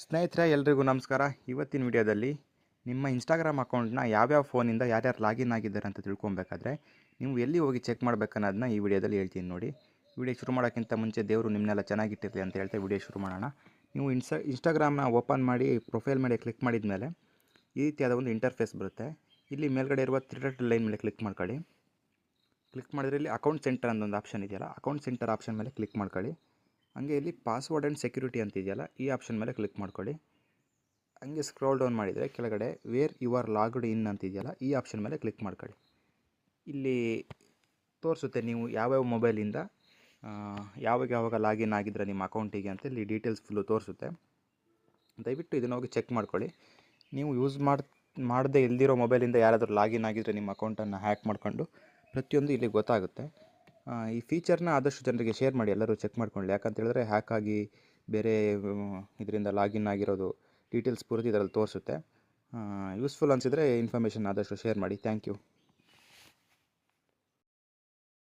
ಸ್ನೇಹಿತರೆ ಎಲ್ರಿಗೂ ನಮಸ್ಕಾರ. ಇವತ್ತಿನ ವಿಡಿಯೋದಲ್ಲಿ ನಿಮ್ಮ ಇನ್ಸ್ಟಾಗ್ರಾಮ್ ಅಕೌಂಟ್ನ ಯಾವ್ಯಾವ ಫೋನಿಂದ ಯಾರ್ಯಾರು ಲಾಗಿನ್ ಆಗಿದ್ದಾರೆ ಅಂತ ತಿಳ್ಕೊಬೇಕಾದ್ರೆ ನೀವು ಎಲ್ಲಿ ಹೋಗಿ ಚೆಕ್ ಮಾಡಬೇಕನ್ನೋದನ್ನ ಈ ವಿಡಿಯೋದಲ್ಲಿ ಹೇಳ್ತೀನಿ ನೋಡಿ. ವಿಡಿಯೋ ಶುರು ಮಾಡೋಕ್ಕಿಂತ ಮುಂಚೆ ದೇವರು ನಿಮ್ಮನ್ನೆಲ್ಲ ಚೆನ್ನಾಗಿಟ್ಟಿರಲಿ ಅಂತ ಹೇಳ್ತಾ ವಿಡಿಯೋ ಶುರು ಮಾಡೋಣ. ನೀವು ಇನ್ಸ್ಟಾಗ್ರಾಮ್ನ ಓಪನ್ ಮಾಡಿ ಪ್ರೊಫೈಲ್ ಮೇಲೆ ಕ್ಲಿಕ್ ಮಾಡಿದ ಮೇಲೆ ಈ ರೀತಿಯಾದ ಒಂದು ಇಂಟರ್ಫೇಸ್ ಬರುತ್ತೆ. ಇಲ್ಲಿ ಮೇಲ್ಗಡೆ ಇರುವ 3 ಡಾಟ್ ಲೈನ್ ಮೇಲೆ ಕ್ಲಿಕ್ ಮಾಡ್ಕೊಳ್ಳಿ. ಕ್ಲಿಕ್ ಮಾಡಿದ್ರೆ ಇಲ್ಲಿ ಅಕೌಂಟ್ ಸೆಂಟರ್ ಅನ್ನೋ ಒಂದು ಆಪ್ಷನ್ ಇದೆಯಲ್ಲ, ಅಕೌಂಟ್ ಸೆಂಟರ್ ಆಪ್ಷನ್ ಮೇಲೆ ಕ್ಲಿಕ್ ಮಾಡ್ಕೊಳ್ಳಿ. ಹಂಗೆ ಇಲ್ಲಿ ಪಾಸ್ವರ್ಡ್ ಆ್ಯಂಡ್ ಸೆಕ್ಯೂರಿಟಿ ಅಂತ ಇದೆಯಲ್ಲ, ಈ ಆಪ್ಷನ್ ಮೇಲೆ ಕ್ಲಿಕ್ ಮಾಡ್ಕೊಳ್ಳಿ. ಹಂಗೆ ಸ್ಕ್ರೋಲ್ ಡೌನ್ ಮಾಡಿದರೆ ಕೆಳಗಡೆ ವೇರ್ ಯು ಆರ್ ಲಾಗ್ಡ್ ಇನ್ ಅಂತ ಇದೆಯಲ್ಲ, ಈ ಆಪ್ಷನ್ ಮೇಲೆ ಕ್ಲಿಕ್ ಮಾಡ್ಕೊಳ್ಳಿ. ಇಲ್ಲಿ ತೋರಿಸುತ್ತೆ ನೀವು ಯಾವ್ಯಾವ ಮೊಬೈಲಿಂದ ಯಾವಾಗ ಲಾಗಿನ್ ಆಗಿದ್ರೆ ನಿಮ್ಮ ಅಕೌಂಟಿಗೆ ಅಂತ ಇಲ್ಲಿ ಡೀಟೇಲ್ಸ್ ಫುಲ್ಲು ತೋರಿಸುತ್ತೆ. ದಯವಿಟ್ಟು ಇದನ್ನು ಹೋಗಿ ಚೆಕ್ ಮಾಡ್ಕೊಳ್ಳಿ. ನೀವು ಯೂಸ್ ಮಾಡದೇ ಇಲ್ದಿರೋ ಮೊಬೈಲಿಂದ ಯಾರಾದರೂ ಲಾಗಿನ್ ಆಗಿದ್ದರೆ ನಿಮ್ಮ ಅಕೌಂಟನ್ನು ಹ್ಯಾಕ್ ಮಾಡ್ಕೊಂಡು ಪ್ರತಿಯೊಂದು ಇಲ್ಲಿ ಗೊತ್ತಾಗುತ್ತೆ. ಈ ಫೀಚರ್ನ ಆದಷ್ಟು ಜನರಿಗೆ ಶೇರ್ ಮಾಡಿ, ಎಲ್ಲರೂ ಚೆಕ್ ಮಾಡ್ಕೊಳ್ಳಿ. ಯಾಕಂತ ಹೇಳಿದ್ರೆ ಹ್ಯಾಕ್ ಆಗಿ ಬೇರೆ ಇದರಿಂದ ಲಾಗಿನ್ ಆಗಿರೋದು ಡೀಟೇಲ್ಸ್ ಪೂರ್ತಿ ಇದರಲ್ಲಿ ತೋರಿಸುತ್ತೆ. ಯೂಸ್ಫುಲ್ ಅನಿಸಿದರೆ ಇನ್ಫಾರ್ಮೇಷನ್ ಆದಷ್ಟು ಶೇರ್ ಮಾಡಿ. Thank you.